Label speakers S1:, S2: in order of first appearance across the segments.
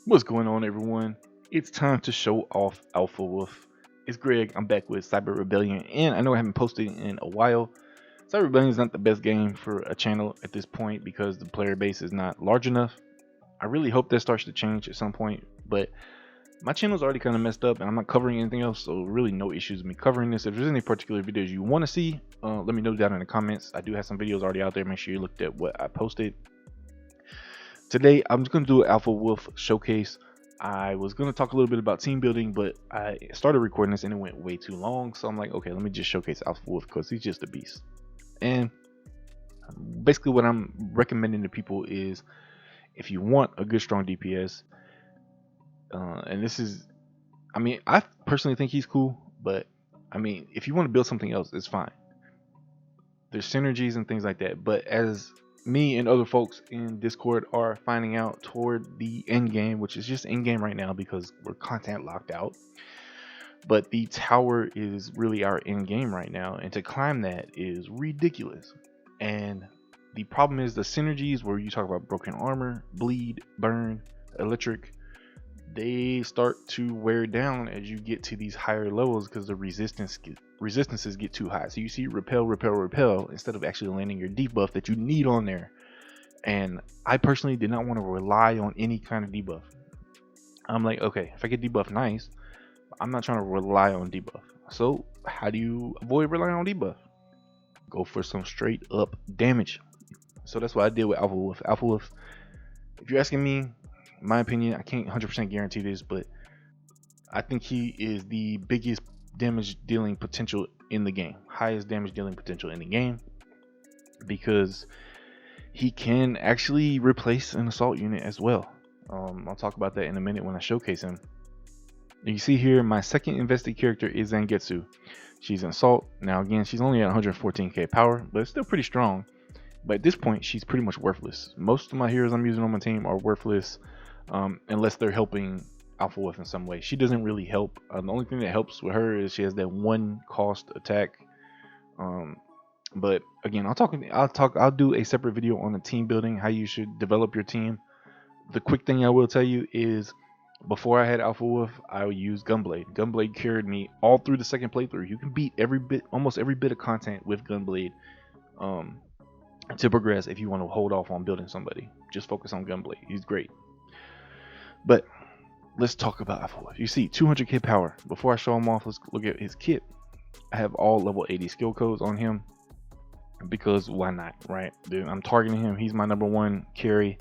S1: What's going on, everyone? It's time to show off Alpha Wolf. It's Greg. I'm back with Cyber Rebellion, and I know I haven't posted in a while. Cyber Rebellion is not the best game for a channel at this point because the player base is not large enough. I really hope that starts to change at some point, but my channel's already kind of messed up, and I'm not covering anything else, so really no issues with me covering this. If there's any particular videos you want to see, let me know down in the comments. I do have some videos already out there. Make sure you looked at what I posted. Today, I'm just going to do an Alpha Wolf showcase. I was going to talk a little bit about team building, but I started recording this and it went way too long. So I'm like, okay, let me just showcase Alpha Wolf because he's just a beast. And basically what I'm recommending to people is if you want a good, strong DPS, and this is, I mean, I personally think he's cool, but I mean, if you want to build something else, it's fine. There's synergies and things like that. But as me and other folks in Discord are finding out toward the end game, which is just in game right now because we're content locked out, but the tower is really our end game right now, and to climb that is ridiculous. And the problem is the synergies where you talk about broken armor, bleed, burn, electric, they start to wear down as you get to these higher levels because the resistances get too high. So you see repel instead of actually landing your debuff that you need on there. And I personally did not want to rely on any kind of debuff. I'm like, okay, if I get debuff, nice. I'm not trying to rely on debuff. So how do you avoid relying on debuff? Go for some straight up damage. So that's what I did with Alpha Wolf. Alpha Wolf, if you're asking me, in my opinion, I can't 100% guarantee this, but I think he is the biggest damage dealing potential in the game, highest damage dealing potential in the game, because he can actually replace an assault unit as well. I'll talk about that in a minute when I showcase him. You see here, my second invested character is Zangetsu. She's an assault. Now again, she's only at 114k power, but it's still pretty strong. But at this point, she's pretty much worthless. Most of my heroes I'm using on my team are worthless, unless they're helping Alpha Wolf in some way. She doesn't really help. The only thing that helps with her is she has that one cost attack. But again, I'll do a separate video on the team building, how you should develop your team. The quick thing I will tell you is, before I had Alpha Wolf, I would use Gunblade. Gunblade carried me all through the second playthrough. You can beat almost every bit of content with Gunblade. To progress, if you want to hold off on building somebody, just focus on Gunblade. He's great. But let's talk about Alpha Wolf. You see 200k power. Before I show him off, let's look at his kit. I have all level 80 skill codes on him because why not, right? Dude, I'm targeting him. He's my number one carry.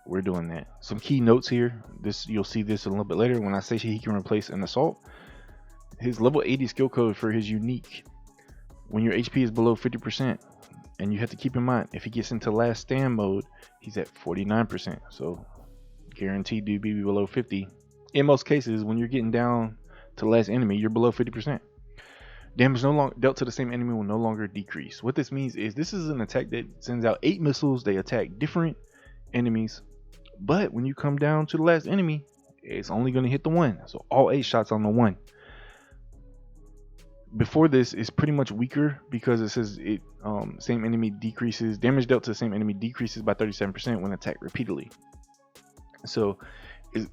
S1: We're doing that. Some key notes here. You'll see this a little bit later when I say he can replace an assault. His level 80 skill code for his unique, when your HP is below 50%, and you have to keep in mind, if he gets into last stand mode, he's at 49%. So guaranteed to be below 50. In most cases, when you're getting down to last enemy, you're below 50%. Damage no longer dealt to the same enemy will no longer decrease. What this means is this is an attack that sends out 8 missiles. They attack different enemies, but when you come down to the last enemy, it's only going to hit the one. So all 8 shots on the one. Before this is pretty much weaker because it says it same enemy decreases, damage dealt to the same enemy decreases by 37% when attacked repeatedly. So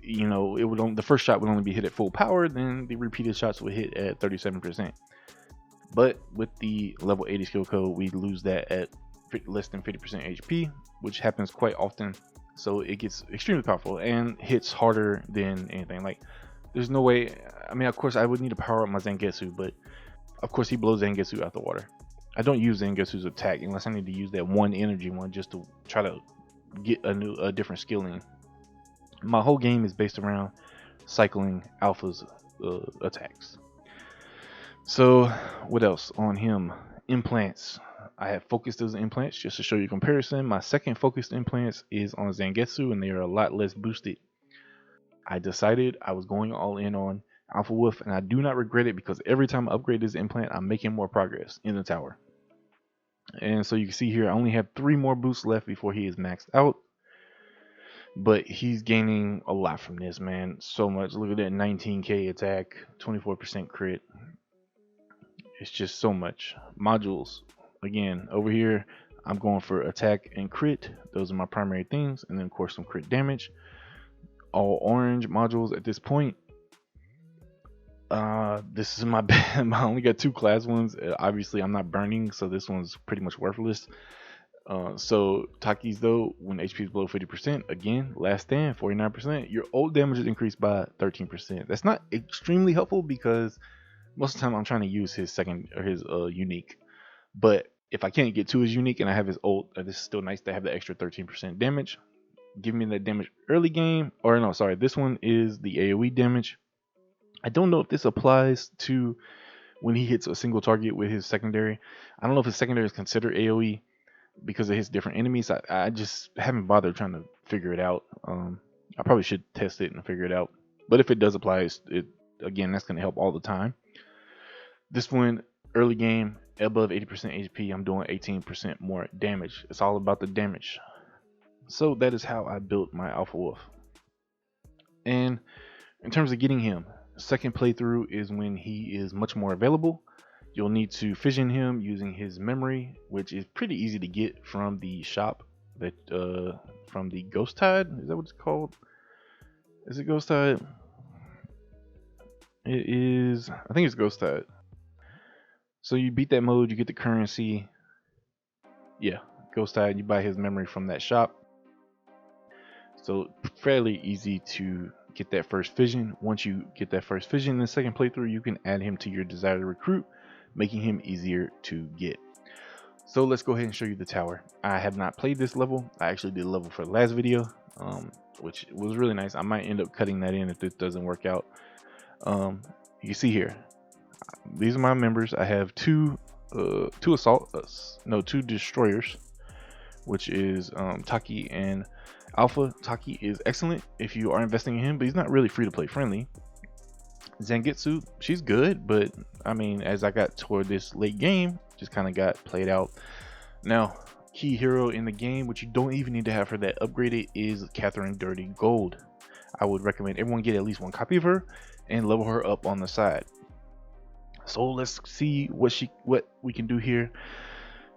S1: you know, the first shot would only be hit at full power, then the repeated shots would hit at 37%. But with the level 80 skill code, we lose that at less than 50% HP, which happens quite often. So it gets extremely powerful and hits harder than anything. Like, there's no way. I mean, of course I would need to power up my Zangetsu, but of course he blows Zangetsu out the water. I don't use Zangetsu's attack unless I need to use that one energy one just to try to get a different skill in. My whole game is based around cycling Alpha's attacks. So what else on him? Implants. I have focused those implants just to show you comparison. My second focused implants is on Zangetsu, and they are a lot less boosted. I decided I was going all in on Alpha Wolf, and I do not regret it because every time I upgrade this implant, I'm making more progress in the tower. And so you can see here, I only have 3 more boosts left before he is maxed out. But he's gaining a lot from this, man. So much. Look at that 19k attack, 24% crit. It's just so much. Modules. Again, over here, I'm going for attack and crit. Those are my primary things. And then, of course, some crit damage. all orange modules at this point. This is my bad. I only got 2 class ones. Obviously, I'm not burning, so this one's pretty much worthless. So Taki's though, when HP is below 50%, again, last stand 49%. Your ult damage is increased by 13%. That's not extremely helpful because most of the time I'm trying to use his second or his unique. But if I can't get to his unique and I have his ult, this is still nice to have the extra 13% damage. Give me that damage early game, or no, sorry, this one is the AoE damage. I don't know if this applies to when he hits a single target with his secondary. I don't know if his secondary is considered AoE because it hits different enemies. I just haven't bothered trying to figure it out. I probably should test it and figure it out. But if it does apply, again, that's going to help all the time. This one, early game, above 80% HP, I'm doing 18% more damage. It's all about the damage. So that is how I built my Alpha Wolf. And in terms of getting him, second playthrough is when he is much more available. You'll need to fission him using his memory, which is pretty easy to get from the shop that from the Ghost Tide. Is that what it's called? Is it Ghost Tide? It is. I think it's Ghost Tide. So you beat that mode, you get the currency. Yeah, Ghost Tide. You buy his memory from that shop. So fairly easy to get that first fission. Once you get that first fission in the second playthrough, you can add him to your desired recruit, making him easier to get. So let's go ahead and show you the tower. I have not played this level. I actually did a level for the last video, which was really nice. I might end up cutting that in if this doesn't work out. You can see here, these are my members. I have two destroyers, which is Taki and Alpha. Taki is excellent if you are investing in him, but he's not really free to play friendly. Zangetsu, she's good, but I mean, as I got toward this late game, just kind of got played out. Now, key hero in the game, which you don't even need to have her that upgraded, is Catherine Dirty Gold. I would recommend everyone get at least 1 copy of her and level her up on the side. So let's see what we can do here.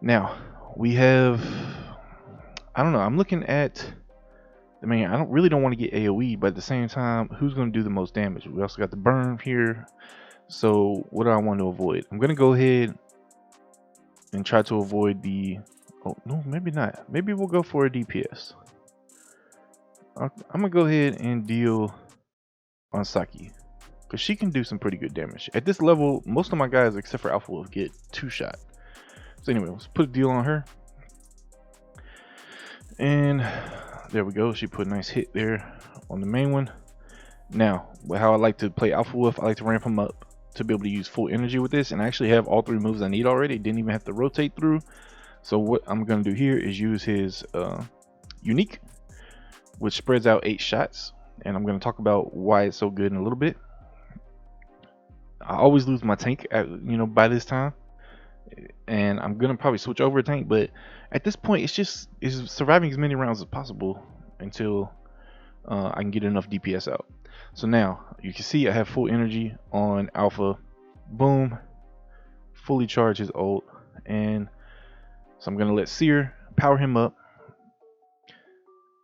S1: Now we have, I don't know, I'm looking at, I mean, I really don't want to get AoE, but at the same time, who's going to do the most damage? We also got the burn here. So what do I want to avoid? I'm going to go ahead and try to avoid the, oh no, maybe not. Maybe we'll go for a DPS. I'm going to go ahead and deal on Saki, because she can do some pretty good damage. At this level, most of my guys, except for Alpha Wolf, get 2-shot. So anyway, let's put a deal on her. And there we go. She put a nice hit there on the main one. Now, how I like to play Alpha Wolf, I like to ramp him up to be able to use full energy with this. And I actually have all 3 moves I need already. Didn't even have to rotate through. So what I'm going to do here is use his unique, which spreads out 8 shots. And I'm going to talk about why it's so good in a little bit. I always lose my tank by this time, and I'm gonna probably switch over a tank, but at this point it's surviving as many rounds as possible until I can get enough DPS out. So now you can see I have full energy on Alpha. Boom, fully charge his ult, and so I'm gonna let Seer power him up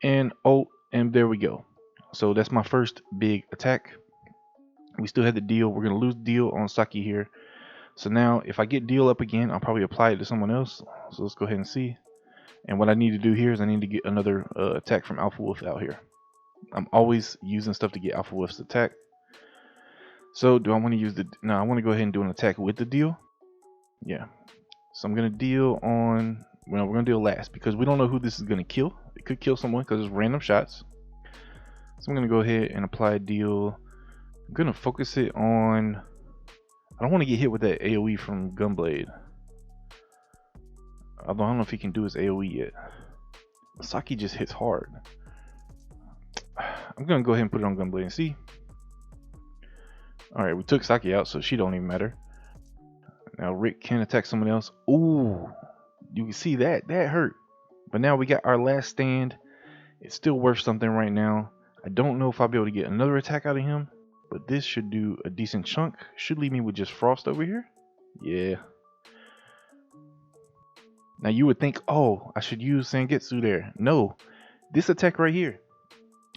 S1: and ult, and there we go. So that's my first big attack. We still had the deal. We're going to lose the deal on Saki here. So now if I get deal up again, I'll probably apply it to someone else. So let's go ahead and see. And what I need to do here is I need to get another attack from Alpha Wolf out here. I'm always using stuff to get Alpha Wolf's attack. So do I want to use no, I want to go ahead and do an attack with the deal. Yeah. So I'm going to deal on, well, we're going to deal last because we don't know who this is going to kill. It could kill someone because it's random shots. So I'm going to go ahead and apply a deal. I'm going to focus it on, I don't want to get hit with that AoE from Gunblade. Although I don't know if he can do his AoE yet. Saki just hits hard. I'm going to go ahead and put it on Gunblade and see. Alright, we took Saki out, so she don't even matter. Now Rick can attack someone else. Ooh, you can see that. That hurt. But now we got our last stand. It's still worth something right now. I don't know if I'll be able to get another attack out of him, but this should do a decent chunk. Should leave me with just Frost over here. Yeah. Now you would think, oh, I should use Zangetsu there. No, this attack right here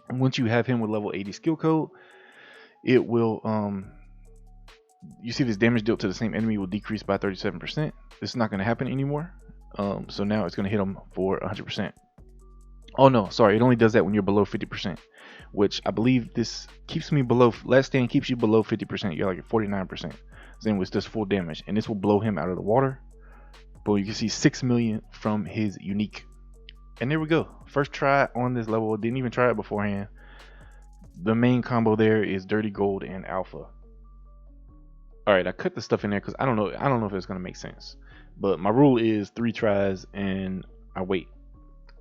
S1: And once you have him with level 80 skill code, it will you see this damage dealt to the same enemy will decrease by 37%. This is not going to happen anymore. So now it's going to hit them for 100%. Oh no, sorry, it only does that when you're below 50%, which I believe this keeps me below. Last stand keeps you below 50%. You're like at 49%. Then with this full damage, and this will blow him out of the water. But you can see 6 million from his unique. And there we go. First try on this level. Didn't even try it beforehand. The main combo there is dirty gold and alpha. All right, I cut the stuff in there because I don't know if it's gonna make sense. But my rule is 3 tries and I wait.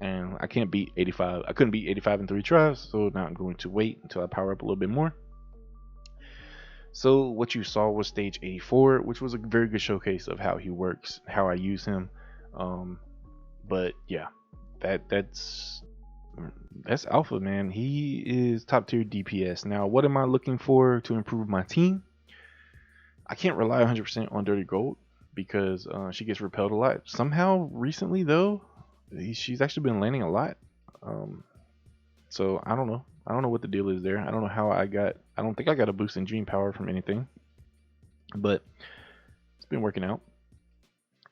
S1: And I can't beat 85. I couldn't beat 85 in 3 tries, so now I'm going to wait until I power up a little bit more. So what you saw was stage 84, which was a very good showcase of how he works, how I use him. But yeah, that's alpha, man. He is top tier DPS. Now, what am I looking for to improve my team? I can't rely 100% on Dirty Gold because she gets repelled a lot. Somehow recently though, she's actually been landing a lot. So I don't know. I don't know what the deal is there. I don't know how I don't think I got a boost in Dream Power from anything, but it's been working out.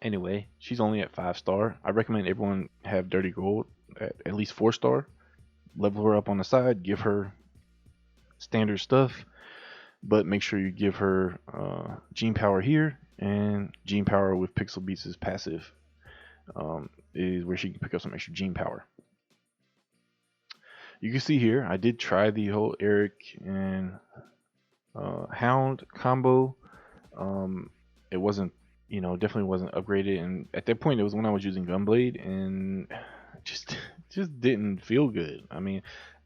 S1: Anyway, she's only at 5-star. I recommend everyone have Dirty Gold at least 4-star. Level her up on the side. Give her standard stuff, but make sure you give her Gene Power here, and Gene Power with Pixel Beats' passive is where she can pick up some extra Gene Power. You can see here, I did try the whole Eric and Hound combo. It wasn't, definitely wasn't upgraded. And at that point, it was when I was using Gunblade, and just didn't feel good. I mean,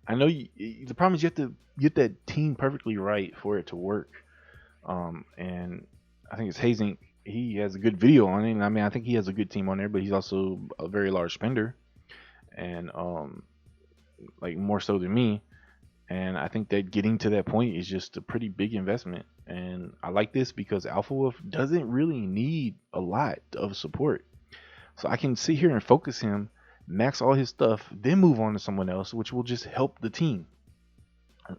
S1: I know the problem is you have to get that team perfectly right for it to work. And I think it's Hazing. He has a good video on it. And I mean, I think he has a good team on there, but he's also a very large spender, and like more so than me. And I think that getting to that point is just a pretty big investment. And I like this because Alpha Wolf doesn't really need a lot of support. So I can sit here and focus him, max all his stuff, then move on to someone else, which will just help the team.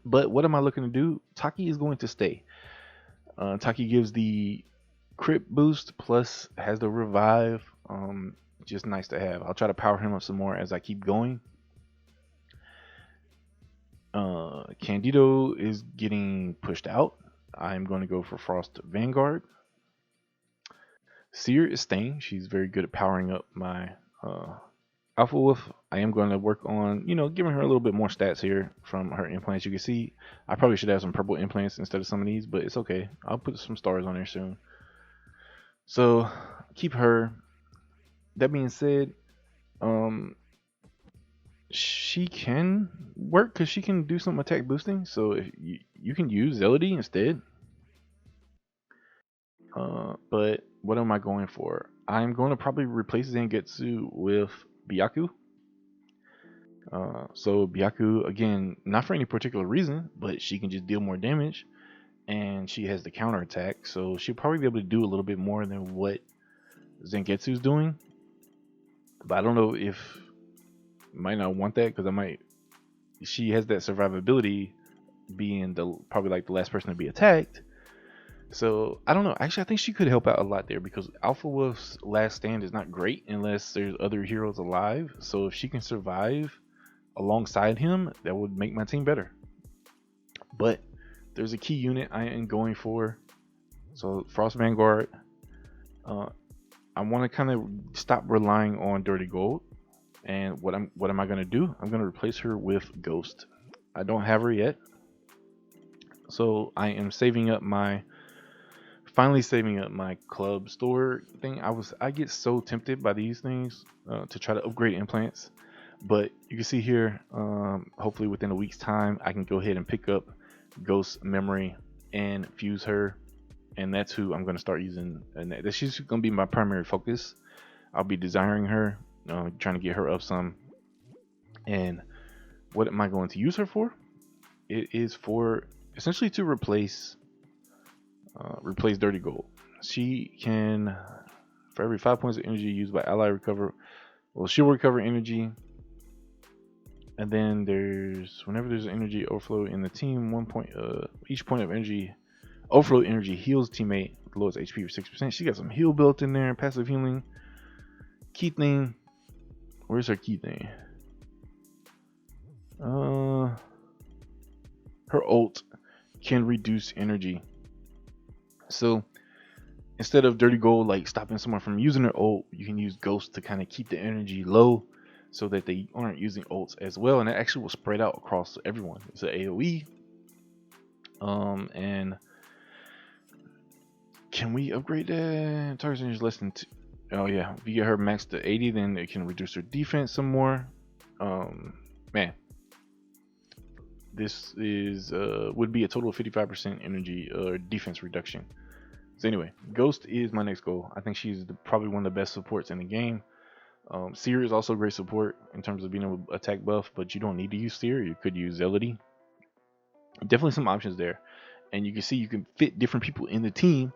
S1: But what am I looking to do? Taki is going to stay. Taki gives the crit boost plus has the revive. Just nice to have. I'll try to power him up some more as I keep going. Candido is getting pushed out. I'm going to go for Frost Vanguard. Seer is staying. She's very good at powering up my Alpha Wolf. I am going to work on, giving her a little bit more stats here from her implants. You can see I probably should have some purple implants instead of some of these, but it's okay. I'll put some stars on there soon. So keep her. That being said, she can work because she can do some attack boosting. So if you can use Zelody instead. But what am I going for? I'm going to probably replace Zangetsu with Byaku. So Byaku, again, not for any particular reason, but she can just deal more damage, and she has the counter attack, so she'll probably be able to do a little bit more than what Zangetsu's doing. But I don't know if might not want that because she has that survivability, being probably like the last person to be attacked. So I don't know. Actually, I think she could help out a lot there because Alpha Wolf's last stand is not great unless there's other heroes alive. So if she can survive alongside him, that would make my team better. But there's a key unit I am going for. So Frost Vanguard. I want to kind of stop relying on Dirty Gold. And what am I going to do? I'm going to replace her with Ghost. I don't have her yet. So I am finally saving up my club store thing. I get so tempted by these things to try to upgrade implants. But you can see here, hopefully within a week's time, I can go ahead and pick up Ghost Memory and fuse her. And that's who I'm going to start using. And she's going to be my primary focus. I'll be desiring her, trying to get her up some. And what am I going to use her for? It is for essentially to replace Dirty Gold. She can, for every 5 points of energy used by ally, she'll recover energy And then there's whenever there's energy overflow in the team, each point of energy overflow energy heals teammate with the lowest HP for 6%. She got some heal built in there, passive healing. Key thing. Where's her key thing? Her ult can reduce energy. So instead of dirty gold like stopping someone from using their ult, you can use ghost to kind of keep the energy low so that they aren't using ults as well, and it actually will spread out across everyone. It's an AoE. And can we upgrade that? Target range less than oh yeah, if you get her max to 80, then it can reduce her defense some more. Man, this is would be a total of 55% energy or defense reduction. So anyway, Ghost is my next goal. I think she's probably one of the best supports in the game. Seer is also great support in terms of being able to attack buff, but you don't need to use Seer. You could use Zelody. Definitely some options there, and you can see you can fit different people in the team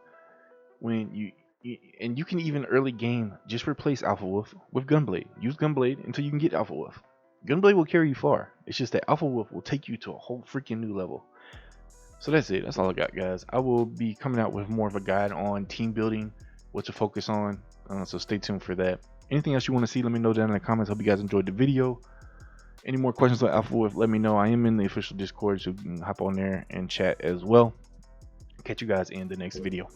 S1: when and you can even early game just replace Alpha Wolf with Gunblade. Use Gunblade until you can get Alpha Wolf. Gunblade will carry you far. It's just that Alpha Wolf will take you to a whole freaking new level. So that's it. That's all I got, guys. I will be coming out with more of a guide on team building, what to focus on. So stay tuned for that. Anything else you want to see, let me know down in the comments. Hope you guys enjoyed the video. Any more questions on Alpha Wolf, let me know. I am in the official Discord, so you can hop on there and chat as well. Catch you guys in the next video.